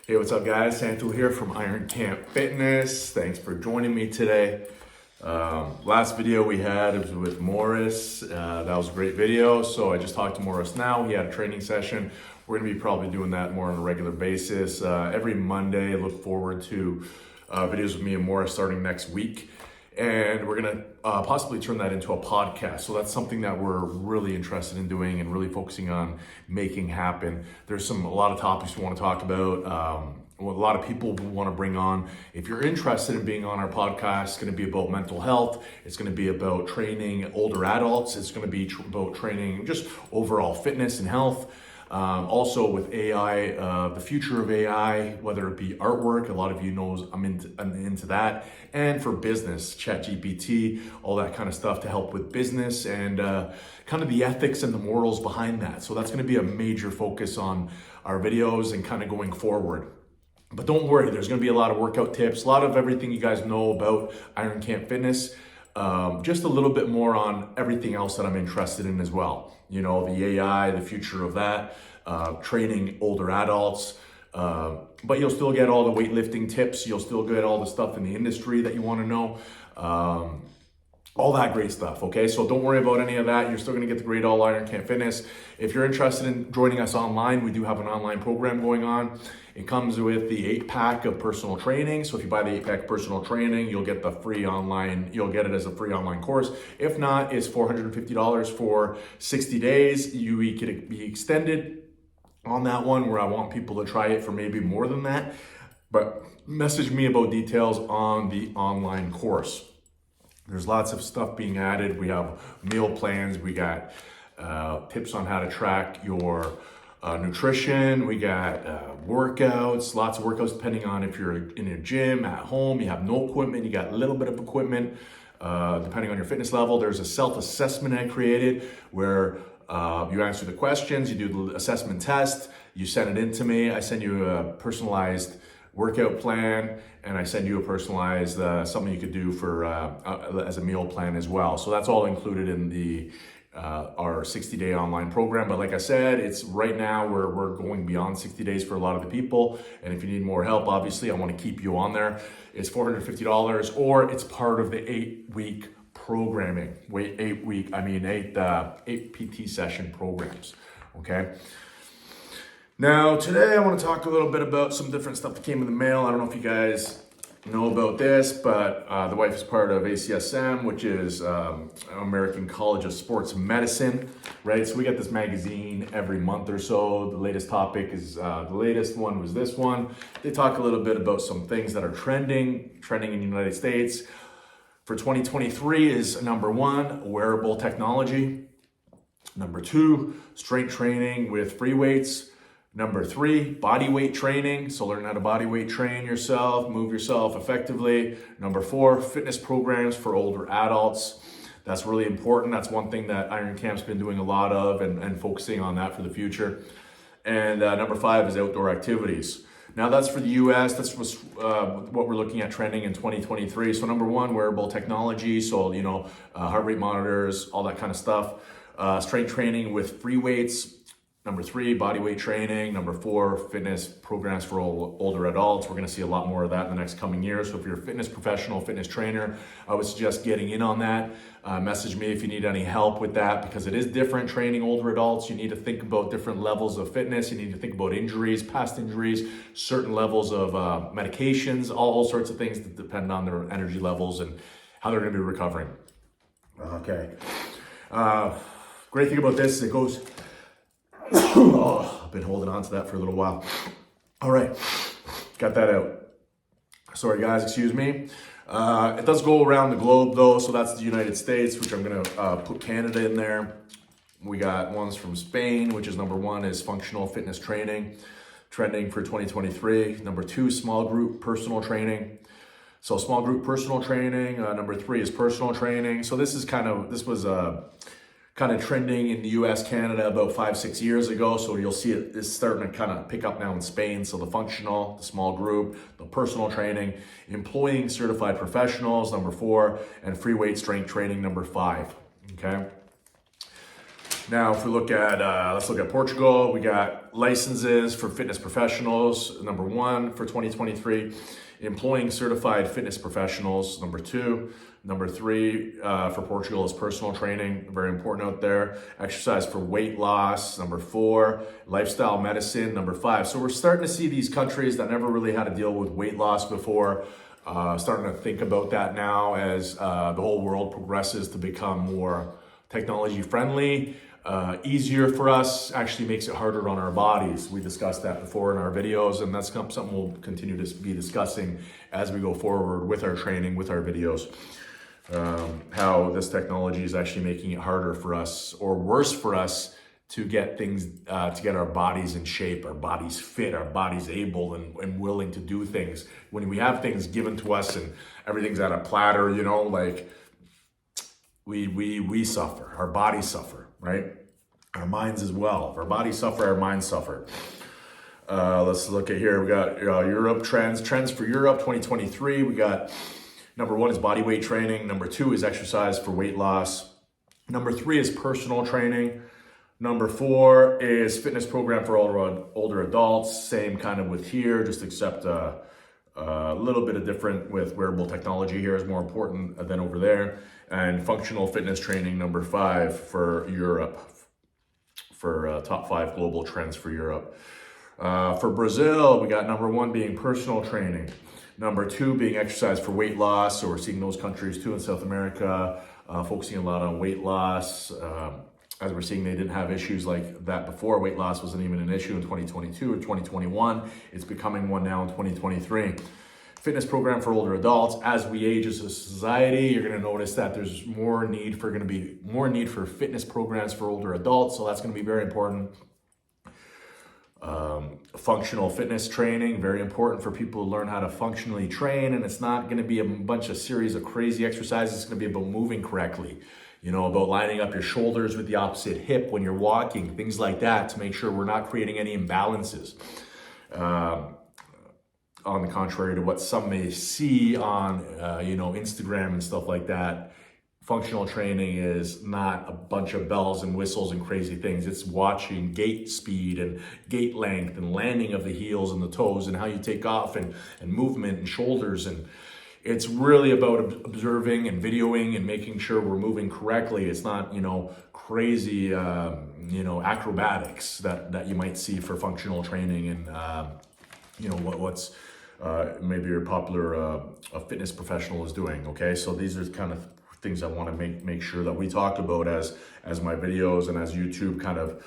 Hey, what's up guys? Santo here from Iron Camp Fitness. Thanks for joining me today. Last video we had was with Morris. That was a great video. So I just talked to Morris now. He had a training session. We're gonna be probably doing that more on a regular basis. Every Monday, look forward to videos with me and Morris starting next week. And we're gonna possibly turn that into a podcast. So that's something that we're really interested in doing and really focusing on making happen. There's a lot of topics we wanna talk about. What a lot of people wanna bring on. If you're interested in being on our podcast, it's gonna be about mental health. It's gonna be about training older adults. It's gonna be about training just overall fitness and health. Also with AI, the future of AI, whether it be artwork, a lot of you knows I'm into that, and for business, ChatGPT, all that kind of stuff to help with business and kind of the ethics and the morals behind that. So that's going to be a major focus on our videos and kind of going forward. But don't worry, there's going to be a lot of workout tips, a lot of everything you guys know about Iron Camp Fitness. Just a little bit more on everything else that I'm interested in as well. You know, the AI, the future of that, training older adults, but you'll still get all the weightlifting tips. You'll still get all the stuff in the industry that you want to know. All that great stuff, okay? So don't worry about any of that. You're still gonna get the great all Iron Camp Fitness. If you're interested in joining us online, we do have an online program going on. It comes with the 8-pack of personal training. So if you buy the 8-pack of personal training, you'll get the free online, you'll get it as a free online course. If not, it's $450 for 60 days. We could be extended on that one where I want people to try it for maybe more than that. But message me about details on the online course. There's lots of stuff being added. We have meal plans. We got tips on how to track your nutrition. We got workouts, lots of workouts depending on if you're in a gym, at home, you have no equipment, you got a little bit of equipment, depending on your fitness level. There's a self-assessment I created where you answer the questions, you do the assessment test, you send it in to me, I send you a personalized workout plan, and I send you a personalized something you could do for as a meal plan as well. So that's all included in the our 60-day online program. But like I said, it's right now we're going beyond 60 days for a lot of the people. And if you need more help, obviously, I want to keep you on there. It's $450, or it's part of the 8-week programming. Eight PT session programs. Okay. Now, today I want to talk a little bit about some different stuff that came in the mail. I don't know if you guys know about this, but the wife is part of ACSM, which is American College of Sports Medicine, right? So we get this magazine every month or so. The latest topic is, the latest one was this one. They talk a little bit about some things that are trending in the United States. For 2023 is number 1, wearable technology. Number 2, strength training with free weights. Number 3, body weight training. So learn how to body weight train yourself, move yourself effectively. Number 4, fitness programs for older adults. That's really important. That's one thing that Iron Camp's been doing a lot of and focusing on that for the future. And number 5 is outdoor activities. Now that's for the US, that's what we're looking at trending in 2023. So number 1, wearable technology. So, you know, heart rate monitors, all that kind of stuff. Strength training with free weights. Number 3, body weight training. Number 4, fitness programs for older adults. We're gonna see a lot more of that in the next coming years. So if you're a fitness professional, fitness trainer, I would suggest getting in on that. Message me if you need any help with that, because it is different training older adults. You need to think about different levels of fitness. You need to think about injuries, past injuries, certain levels of medications, all sorts of things that depend on their energy levels and how they're gonna be recovering. Okay. Great thing about this is it goes, oh, I've been holding on to that for a little while. All right, got that out. Sorry guys, excuse me. It does go around the globe though, so that's the United States, which I'm gonna put Canada in there. We got ones from Spain, which is number 1 is functional fitness training, trending for 2023. Number 2, small group personal training. So small group personal training. Number 3 is personal training. So this was kind of trending in the US, Canada about 5-6 years ago. So you'll see it's starting to kind of pick up now in Spain. So the functional, the small group, the personal training, employing certified professionals, number 4, and free weight strength training, number 5, okay? Now, if we look at, let's look at Portugal. We got licenses for fitness professionals. Number 1 for 2023, employing certified fitness professionals. Number 2. Number 3 for Portugal is personal training, very important out there. Exercise for weight loss. Number 4, lifestyle medicine. Number 5. So we're starting to see these countries that never really had to deal with weight loss before, starting to think about that now as the whole world progresses to become more technology friendly. Easier for us, actually makes it harder on our bodies. We discussed that before in our videos, and that's something we'll continue to be discussing as we go forward with our training, with our videos. How this technology is actually making it harder for us, or worse for us, to get things, to get our bodies in shape, our bodies fit, our bodies able and willing to do things. When we have things given to us and everything's at a platter, you know, like we suffer, our bodies suffer, right? Our minds as well. If our bodies suffer, our minds suffer. Let's look at here. We got Europe trends for Europe 2023. We got number 1 is body weight training. Number 2 is exercise for weight loss. Number 3 is personal training. Number 4 is fitness program for older adults. Same kind of with here, just except a little bit of different with wearable technology here is more important than over there. And functional fitness training, number 5 for Europe, for top 5 global trends for Europe. For Brazil, we got number 1 being personal training. Number 2 being exercise for weight loss. So we're seeing those countries too in South America, focusing a lot on weight loss. As we're seeing, they didn't have issues like that before. Weight loss wasn't even an issue in 2022 or 2021. It's becoming one now in 2023. Fitness program for older adults. As we age as a society, you're going to notice that there's more need for fitness programs for older adults. So that's going to be very important. Functional fitness training, very important for people to learn how to functionally train. And it's not going to be a bunch of series of crazy exercises. It's going to be about moving correctly, you know, about lining up your shoulders with the opposite hip when you're walking, things like that, to make sure we're not creating any imbalances. On the contrary to what some may see on, Instagram and stuff like that, functional training is not a bunch of bells and whistles and crazy things. It's watching gait speed and gait length and landing of the heels and the toes and how you take off and movement and shoulders. And it's really about observing and videoing and making sure we're moving correctly. It's not, crazy, acrobatics that you might see for functional training and, what's maybe your popular a fitness professional is doing. Okay, so these are kind of things I want to make sure that we talk about as my videos and as YouTube kind of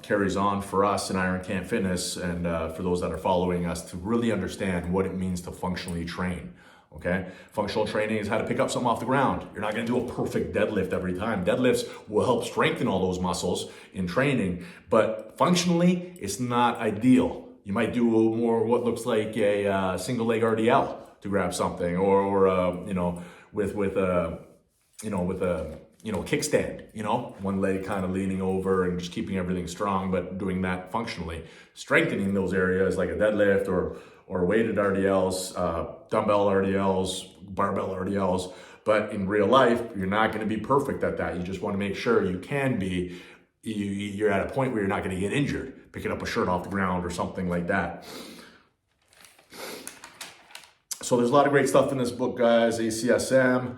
carries on for us in Iron Camp Fitness, and for those that are following us, to really understand what it means to functionally train. Okay, functional training is how to pick up something off the ground. You're not going to do a perfect deadlift every time. Deadlifts will help strengthen all those muscles in training, but functionally, it's not ideal. You might do more what looks like a single leg RDL to grab something, or with a kickstand, one leg kind of leaning over and just keeping everything strong, but doing that functionally, strengthening those areas like a deadlift or weighted RDLs, dumbbell RDLs, barbell RDLs. But in real life, you're not going to be perfect at that. You just want to make sure you can be. You're at a point where you're not going to get injured picking up a shirt off the ground or something like that. So there's a lot of great stuff in this book, guys. ACSM.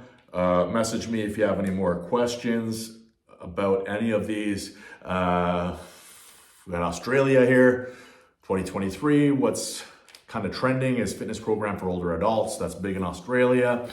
Message me if you have any more questions about any of these. We got Australia here, 2023. What's kind of trending is fitness program for older adults. That's big in Australia.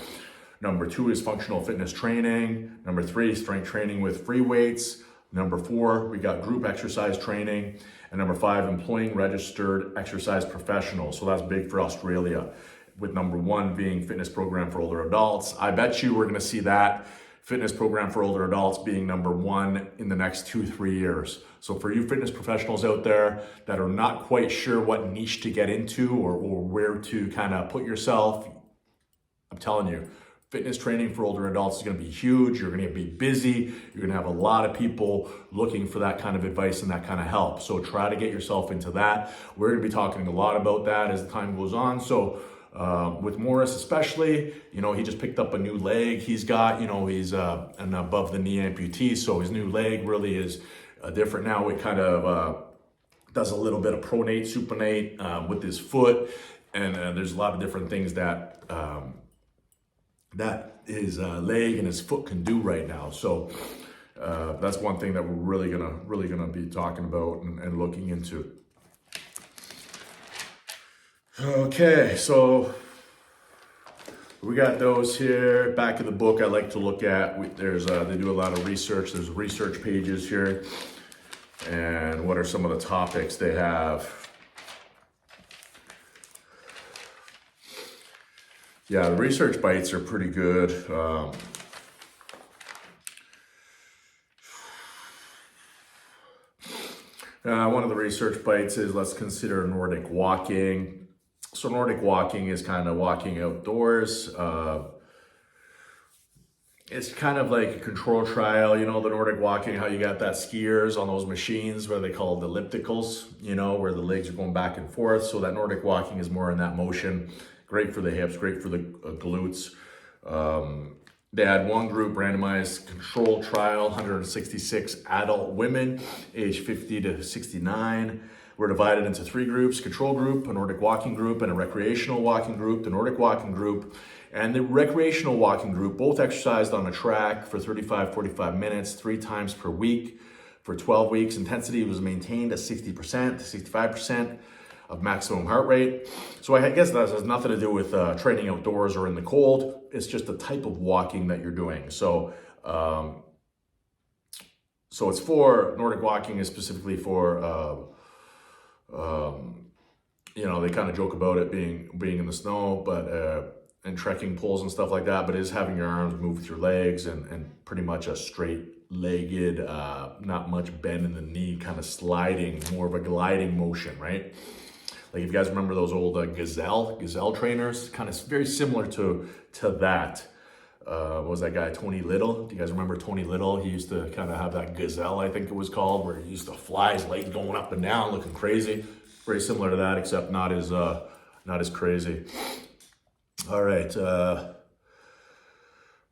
Number 2 is functional fitness training. Number 3, strength training with free weights. Number 4, we got group exercise training. And number 5, employing registered exercise professionals. So that's big for Australia, with number 1 being fitness program for older adults. I bet you we're going to see that fitness program for older adults being number 1 in the next 2-3 years. So for you fitness professionals out there that are not quite sure what niche to get into or where to kind of put yourself, I'm telling you, fitness training for older adults is going to be huge. You're going to be busy. You're going to have a lot of people looking for that kind of advice and that kind of help. So try to get yourself into that. We're going to be talking a lot about that as the time goes on. So With Morris especially, he just picked up a new leg. He's got, he's an above the knee amputee, so his new leg really is different now. It kind of does a little bit of pronate, supinate with his foot, and there's a lot of different things that his leg and his foot can do right now. So that's one thing that we're really gonna be talking about and looking into. Okay, so we got those here. Back of the book I like to look at. They do a lot of research. There's research pages here. And what are some of the topics they have? Yeah, the research bites are pretty good. One of the research bites is, let's consider Nordic walking. So Nordic walking is kind of walking outdoors. It's kind of like a control trial, the Nordic walking, how you got that skiers on those machines where they call it ellipticals, where the legs are going back and forth. So that Nordic walking is more in that motion. Great for the hips, great for the glutes. They had one group randomized control trial, 166 adult women, age 50 to 69. Were divided into 3 groups: control group, a Nordic walking group, and a recreational walking group. The Nordic walking group and the recreational walking group both exercised on a track for 35-45 minutes, 3 times per week for 12 weeks. Intensity was maintained at 60% to 65% of maximum heart rate. So I guess that has nothing to do with training outdoors or in the cold. It's just the type of walking that you're doing. So it's for Nordic walking is specifically for they kind of joke about it being in the snow, but and trekking poles and stuff like that, but it is having your arms move with your legs and pretty much a straight-legged, not much bend in the knee, kind of sliding, more of a gliding motion, right? Like if you guys remember those old gazelle trainers, kind of very similar to that. What was that guy, Tony Little? Do you guys remember Tony Little? He used to kind of have that gazelle, I think it was called, where he used to fly his legs going up and down, looking crazy. Very similar to that, except not as crazy. All right.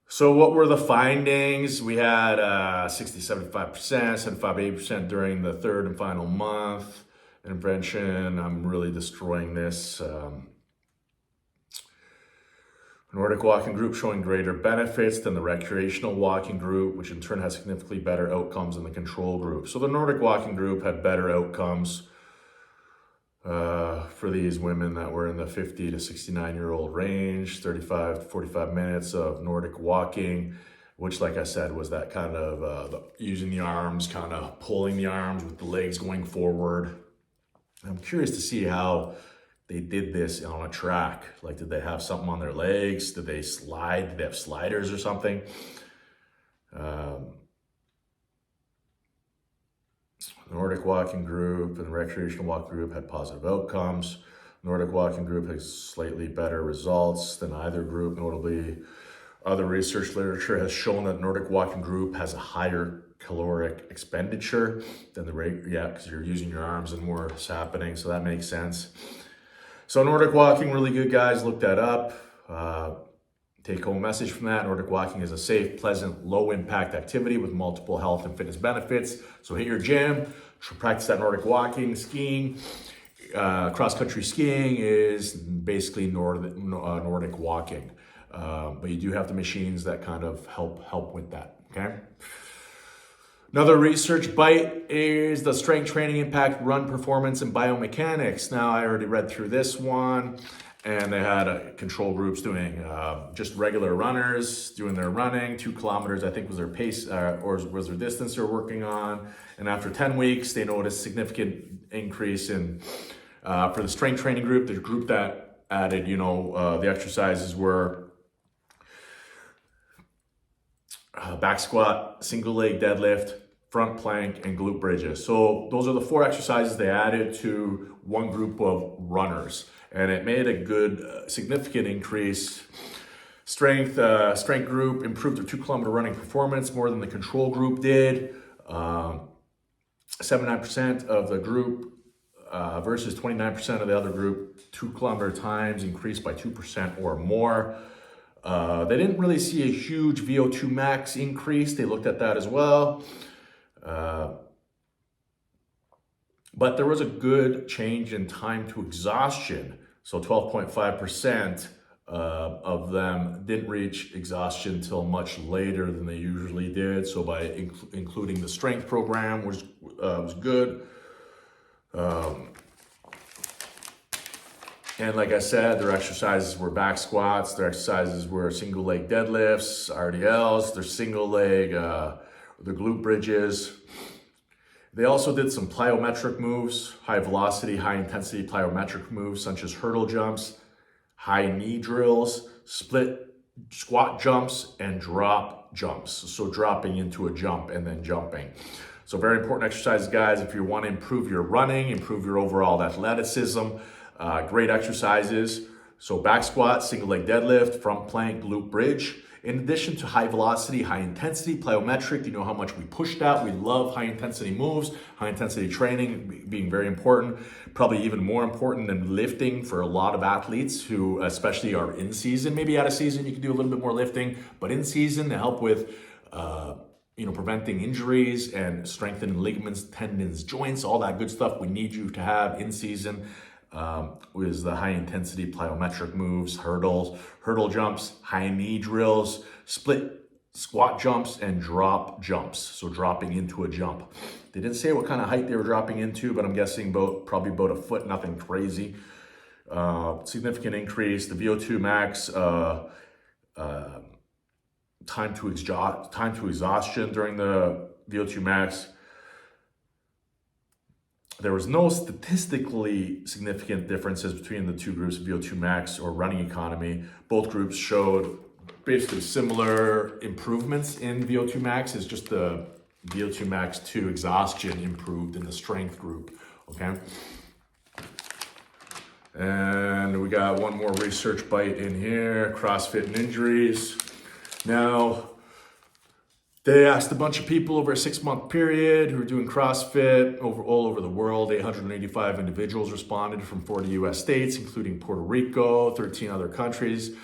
So what were the findings? We had 60-75%, 75-80% during the 3rd and final month. Intervention, I'm really destroying this. Nordic walking group showing greater benefits than the recreational walking group, which in turn has significantly better outcomes than the control group. So the Nordic walking group had better outcomes for these women that were in the 50 to 69-year-old range, 35 to 45 minutes of Nordic walking, which, like I said, was that kind of using the arms, kind of pulling the arms with the legs going forward. I'm curious to see how they did this on a track. Like, did they have something on their legs? Did they slide? Did they have sliders or something? Nordic walking group and recreational walking group had positive outcomes. Nordic walking group has slightly better results than either group. Notably, other research literature has shown that Nordic walking group has a higher caloric expenditure than the rate, because you're using your arms and more is happening, so that makes sense. So Nordic walking, really good, guys. Look that up. Take home message from that: Nordic walking is a safe, pleasant, low impact activity with multiple health and fitness benefits. So hit your gym, practice that Nordic walking. Skiing, cross country skiing is basically Nordic walking. But you do have the machines that kind of help with that, okay? Another research bite is the strength training impact run performance and biomechanics. Now, I already read through this one, and they had control groups doing just regular runners doing their running. 2 kilometers, I think, was their pace or was their distance they're working on. And after 10 weeks, they noticed significant increase in, for the strength training group, the group that added, the exercises were back squat, single leg deadlift, front plank, and glute bridges. So those are the 4 exercises they added to one group of runners, and it made a good, significant increase. Strength group improved their 2-kilometer running performance more than the control group did. 79% of the group versus 29% of the other group. 2 kilometer times increased by 2% or more. They didn't really see a huge VO2 max increase. They looked at that as well. But there was a good change in time to exhaustion. So 12.5% of them didn't reach exhaustion until much later than they usually did. So by including the strength program was good. And like I said, their exercises were back squats, their exercises were single leg deadlifts, RDLs, their single leg, the glute bridges. They also did some plyometric moves, high velocity, high intensity plyometric moves, such as hurdle jumps, high knee drills, split squat jumps, and drop jumps. So dropping into a jump and then jumping. So very important exercises, guys, if you want to improve your running, improve your overall athleticism. Great exercises. So back squat, single leg deadlift, front plank, glute bridge. In addition to high velocity, high intensity, plyometric, you know how much we push that. We love high intensity moves, high intensity training being very important, probably even more important than lifting for a lot of athletes who especially are in season. Maybe out of season, you can do a little bit more lifting, but in season to help with preventing injuries and strengthening ligaments, tendons, joints, all that good stuff we need you to have in season. Was the high intensity plyometric moves, hurdle jumps, high knee drills, split squat jumps, and drop jumps. So dropping into a jump. They didn't say what kind of height they were dropping into, but I'm guessing probably about a foot, nothing crazy. Significant increase. The VO2 max, time to exhaustion during the VO2 max. There was no statistically significant differences between the two groups of VO2 max or running economy. Both groups showed basically similar improvements in VO2 max. It's just the VO2 max to exhaustion improved in the strength group, okay? And we got one more research bite in here, CrossFit and injuries. Now, they asked a bunch of people over a 6-month period who were doing CrossFit all over the world. 885 individuals responded from 40 US states, including Puerto Rico, 13 other countries.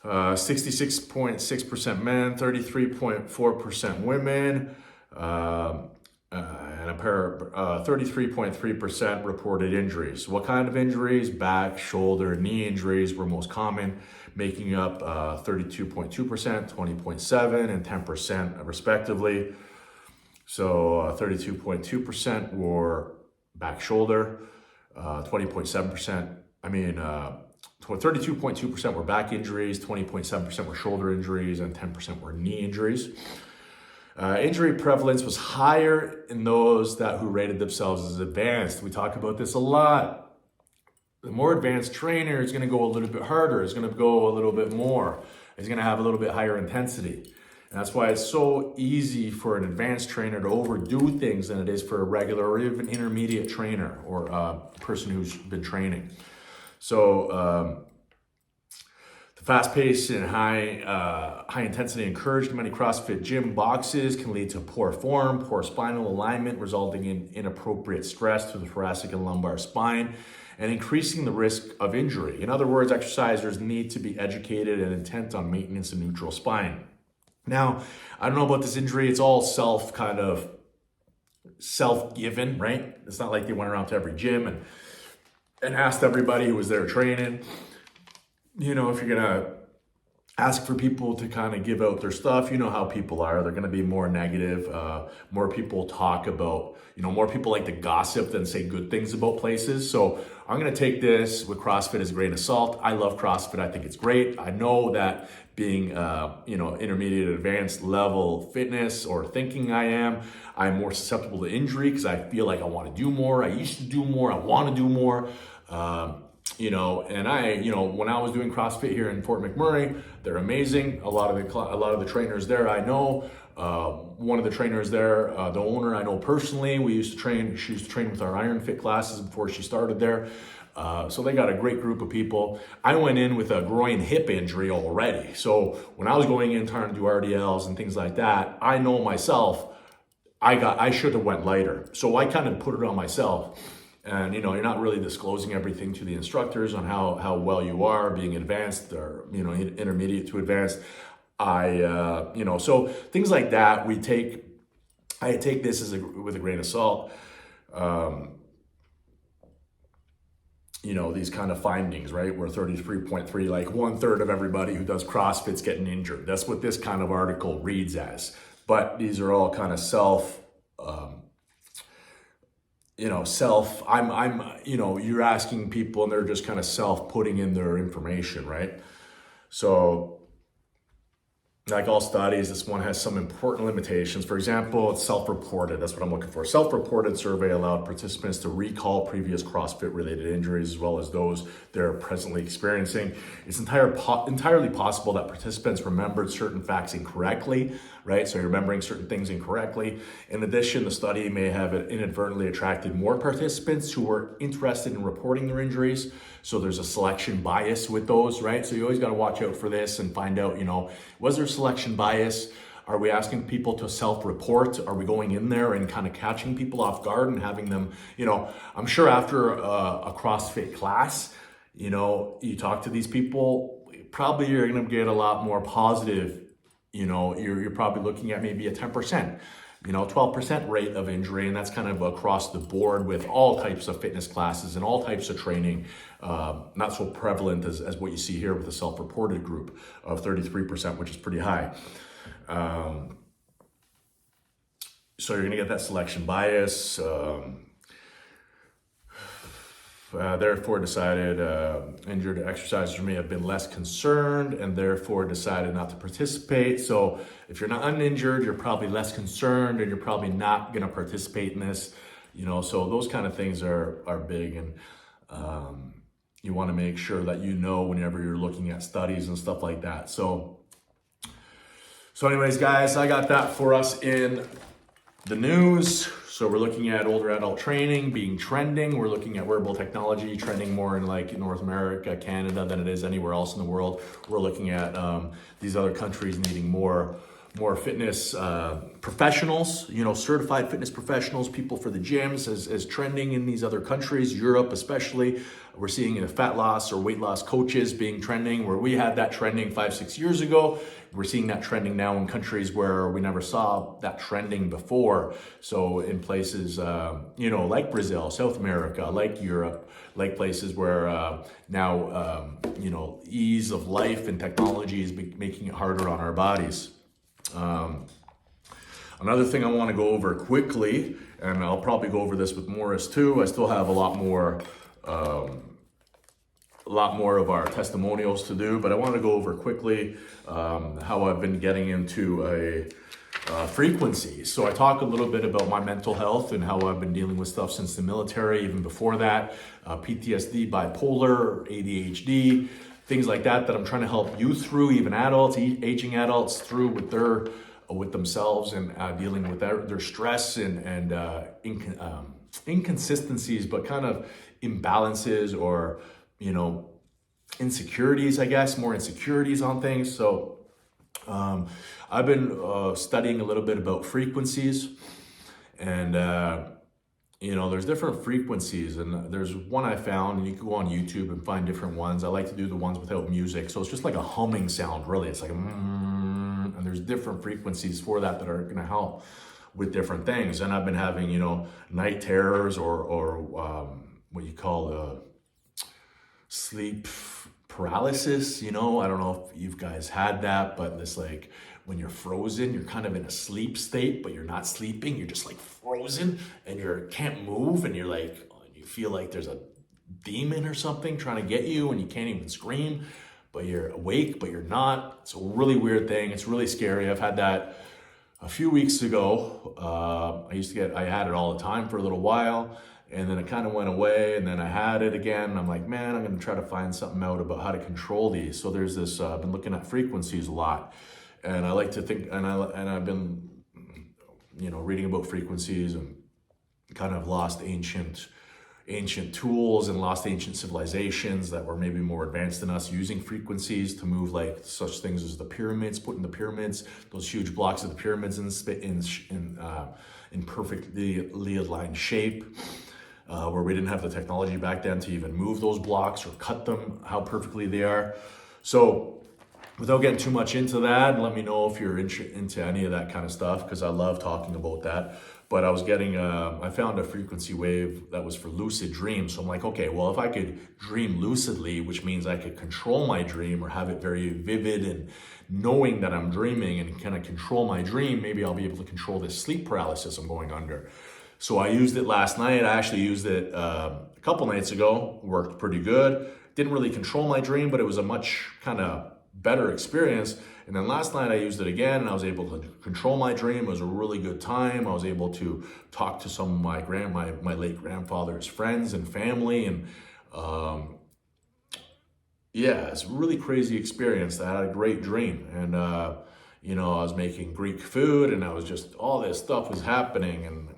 66.6% men, 33.4% women, and 33.3% reported injuries. What kind of injuries? Back, shoulder, knee injuries were most common, making up 32.2%, 20.7%, and 10% respectively. So 32.2% were back, shoulder, 32.2% were back injuries, 20.7% were shoulder injuries, and 10% were knee injuries. Injury prevalence was higher in those who rated themselves as advanced. We talk about this a lot. The more advanced trainer is going to go a little bit harder, is going to go a little bit more, is going to have a little bit higher intensity. And that's why it's so easy for an advanced trainer to overdo things than it is for a regular or even intermediate trainer or a person who's been training. So the fast pace and high intensity encouraged in many CrossFit gym boxes can lead to poor form, poor spinal alignment, resulting in inappropriate stress to the thoracic and lumbar spine, and increasing the risk of injury. In other words, exercisers need to be educated and intent on maintenance of neutral spine. Now, I don't know about this injury. It's all self-given, right? It's not like they went around to every gym and asked everybody who was there training. You know, if you're gonna ask for people to kind of give out their stuff, you know how people are. They're gonna be more negative. More people talk about, more people like to gossip than say good things about places. So I'm gonna take this with CrossFit as a grain of salt. I love CrossFit. I think it's great. I know that being, intermediate, advanced level fitness or thinking I'm more susceptible to injury because I feel like I want to do more. I used to do more. I want to do more. And when I was doing CrossFit here in Fort McMurray, they're amazing. A lot of the trainers there I know. One of the trainers there, the owner I know personally. She used to train with our Iron Fit classes before she started there. So they got a great group of people. I went in with a groin hip injury already. So when I was going in trying to do RDLs and things like that, I know myself, I should have went lighter. So I kind of put it on myself. And you're not really disclosing everything to the instructors on how well you are, being advanced or intermediate to advanced. So things like that I take this with a grain of salt. These kind of findings, right? Where 33.3, like 1/3 of everybody who does CrossFit's getting injured. That's what this kind of article reads as. But these are all kind of you're asking people and they're just kind of putting in their information, right? So, like all studies, this one has some important limitations. For example, it's self-reported. That's what I'm looking for. Self-reported survey allowed participants to recall previous CrossFit-related injuries as well as those they're presently experiencing. It's entirely possible that participants remembered certain facts incorrectly, right? So you're remembering certain things incorrectly. In addition, the study may have inadvertently attracted more participants who were interested in reporting their injuries. So there's a selection bias with those, right? So you always got to watch out for this and find out, was there selection bias? Are we asking people to self-report? Are we going in there and kind of catching people off guard and having them, I'm sure after a CrossFit class, you talk to these people, probably you're going to get a lot more positive. You're probably looking at maybe a 10%. 12% rate of injury, and that's kind of across the board with all types of fitness classes and all types of training. Not so prevalent as what you see here with the self-reported group of 33%, which is pretty high. So you're gonna get that selection bias. Therefore decided injured exercisers may have been less concerned and therefore decided not to participate. So if you're not uninjured, you're probably less concerned and you're probably not going to participate in this, so those kind of things are big. And you want to make sure that whenever you're looking at studies and stuff like that. So anyways, guys, I got that for us in the news. So we're looking at older adult training being trending. We're looking at wearable technology trending more in like North America, Canada than it is anywhere else in the world. We're looking at these other countries needing more fitness professionals, certified fitness professionals, people for the gyms as trending in these other countries, Europe especially. We're seeing fat loss or weight loss coaches being trending where we had that trending 5-6 years ago. We're seeing that trending now in countries where we never saw that trending before. So in places, like Brazil, South America, like Europe, like places where now, ease of life and technology is making it harder on our bodies. Another thing I want to go over quickly, and I'll probably go over this with Morris too. I still have a lot more of our testimonials to do, but I want to go over quickly how I've been getting into a frequency. So I talk a little bit about my mental health and how I've been dealing with stuff since the military, even before that, PTSD, bipolar, ADHD, things like that I'm trying to help you through, even adults, aging adults through with themselves and dealing with their stress and inconsistencies, but kind of imbalances or, insecurities, I guess, more insecurities on things. So I've been studying a little bit about frequencies and, there's different frequencies and there's one I found, and you can go on YouTube and find different ones. I like to do the ones without music. So it's just like a humming sound, really. It's like, and there's different frequencies for that are going to help with different things. And I've been having, night terrors or what you call sleep paralysis. I don't know if you guys had that, but it's like when you're frozen, you're kind of in a sleep state, but you're not sleeping. You're just like frozen and you can't move, and you're like, you feel like there's a demon or something trying to get you, and you can't even scream, but you're awake, but you're not. It's a really weird thing. It's really scary. I've had that a few weeks ago. I had it all the time for a little while, and then it kind of went away, and then I had it again. I'm like, man, I'm going to try to find something out about how to control these. So there's this, I've been looking at frequencies a lot, and I like to think, and I've been, reading about frequencies and kind of lost ancient tools and lost ancient civilizations that were maybe more advanced than us using frequencies to move like such things as the pyramids, putting the pyramids, those huge blocks of the pyramids in perfectly aligned shape. where we didn't have the technology back then to even move those blocks or cut them how perfectly they are. So without getting too much into that, let me know if you're into any of that kind of stuff, because I love talking about that. But I found a frequency wave that was for lucid dreams. So I'm like, okay, well, if I could dream lucidly, which means I could control my dream or have it very vivid and knowing that I'm dreaming and kind of control my dream, maybe I'll be able to control this sleep paralysis I'm going under. So I used it last night. I actually used it a couple nights ago, worked pretty good. Didn't really control my dream, but it was a much kind of better experience. And then last night I used it again and I was able to control my dream. It was a really good time. I was able to talk to some of my late grandfather's friends and family, and yeah, it's a really crazy experience. I had a great dream, and I was making Greek food, and I was just, all this stuff was happening, and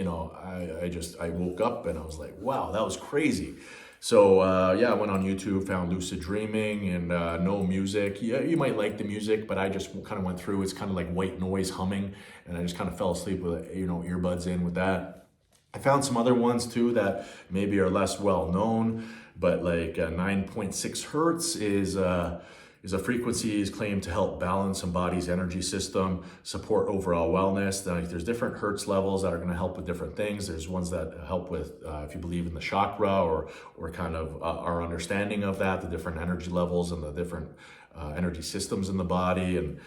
I woke up and I was like, wow, that was crazy. So I went on YouTube, found lucid dreaming, and no music. Yeah, you might like the music, but I just kind of went through. It's kind of like white noise humming, and I just kind of fell asleep with earbuds in with that. I found some other ones too that maybe are less well known, but like 9.6 hertz is a frequency is claimed to help balance a body's energy system, support overall wellness. There's different hertz levels that are going to help with different things. There's ones that help with, if you believe in the chakra or kind of our understanding of that, the different energy levels and the different energy systems in the body. And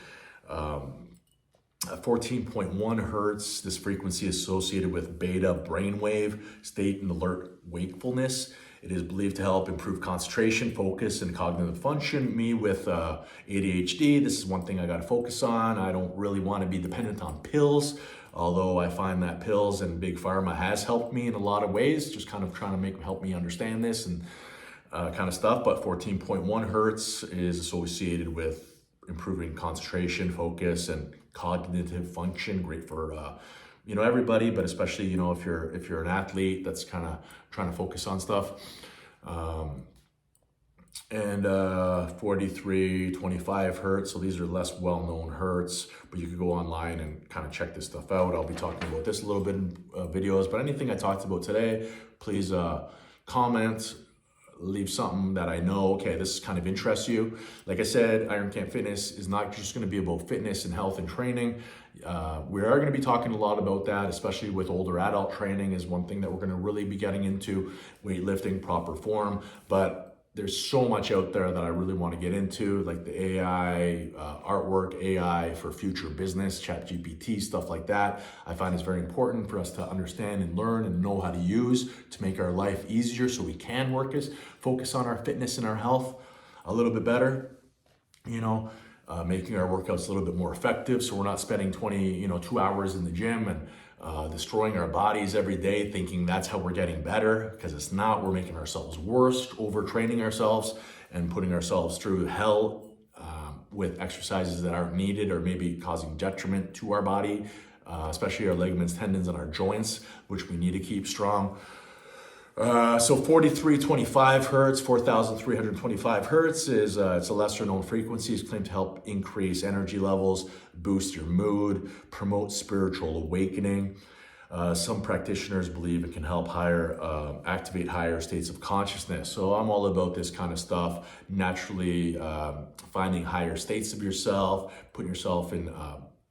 14.1 hertz, this frequency is associated with beta brainwave state and alert wakefulness. It is believed to help improve concentration, focus, and cognitive function. Me with ADHD, this is one thing I got to focus on. I don't really want to be dependent on pills, although I find that pills and big pharma has helped me in a lot of ways, just kind of trying to help me understand this and kind of stuff. But 14.1 hertz is associated with improving concentration, focus, and cognitive function. Great for everybody, but especially if you're an athlete that's kind of trying to focus on stuff. And 43.25 hertz. So these are less well-known hertz, but you could go online and kind of check this stuff out. I'll be talking about this a little bit in videos, but anything I talked about today, please comment, leave something that I know, okay, this kind of interests you. Like I said, Iron Camp Fitness is not just going to be about fitness and health and training. We are going to be talking a lot about that, especially with older adult training is one thing that we're going to really be getting into, weightlifting, proper form. But there's so much out there that I really want to get into, like the AI, artwork, AI for future business, ChatGPT, stuff like that. I find it's very important for us to understand and learn and know how to use to make our life easier so we can focus on our fitness and our health a little bit better, making our workouts a little bit more effective so we're not spending 2 hours in the gym and destroying our bodies every day thinking that's how we're getting better, because it's not. We're making ourselves worse, overtraining ourselves and putting ourselves through hell with exercises that aren't needed or maybe causing detriment to our body, especially our ligaments, tendons, and our joints, which we need to keep strong. So 43.25 hertz, 4,325 hertz is it's a lesser known frequency. It's claimed to help increase energy levels, boost your mood, promote spiritual awakening. Some practitioners believe it can help activate higher states of consciousness. So I'm all about this kind of stuff, naturally finding higher states of yourself, putting yourself in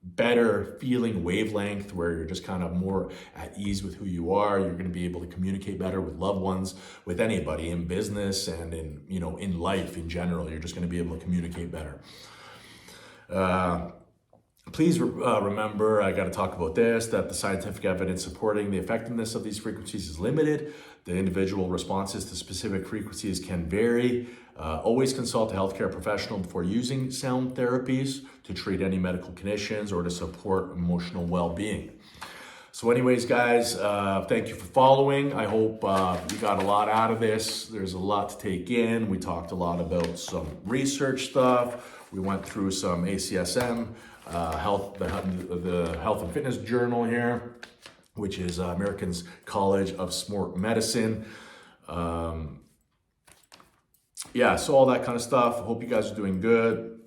better feeling wavelength where you're just kind of more at ease with who you are. You're going to be able to communicate better with loved ones, with anybody in business and in life in general. You're just going to be able to communicate better. Please remember, I got to talk about this, that the scientific evidence supporting the effectiveness of these frequencies is limited. The individual responses to specific frequencies can vary. Always consult a healthcare professional before using sound therapies to treat any medical conditions or to support emotional well-being. So anyways, guys, thank you for following. I hope you got a lot out of this. There's a lot to take in. We talked a lot about some research stuff. We went through some ACSM, the Health and Fitness Journal here, which is Americans College of Sport Medicine. So all that kind of stuff. I hope you guys are doing good.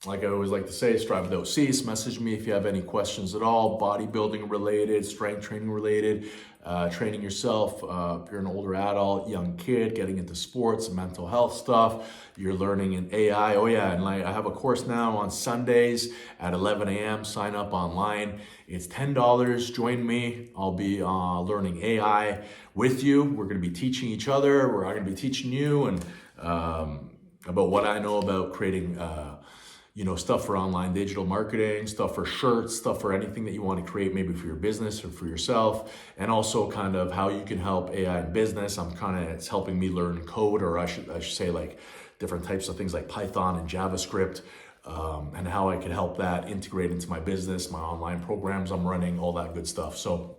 like I always like to say, strive without cease. Message me if you have any questions at all, bodybuilding related, strength training related, training yourself. If you're an older adult, young kid, getting into sports, mental health stuff, you're learning in AI. Oh yeah, and like I have a course now on Sundays at 11 a.m. Sign up online. It's $10. Join me. I'll be learning AI with you. We're going to be teaching each other. We're going to be teaching you and about what I know about creating stuff for online digital marketing, stuff for shirts, stuff for anything that you want to create, maybe for your business or for yourself, and also kind of how you can help AI in business. It's helping me learn code, or I should say like different types of things like Python and JavaScript, and how I can help that integrate into my business, my online programs I'm running, all that good stuff. So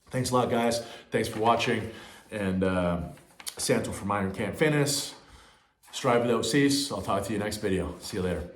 thanks a lot, guys. Thanks for watching. And Santo from Iron Camp Fitness. Strive without cease. I'll talk to you next video. See you later.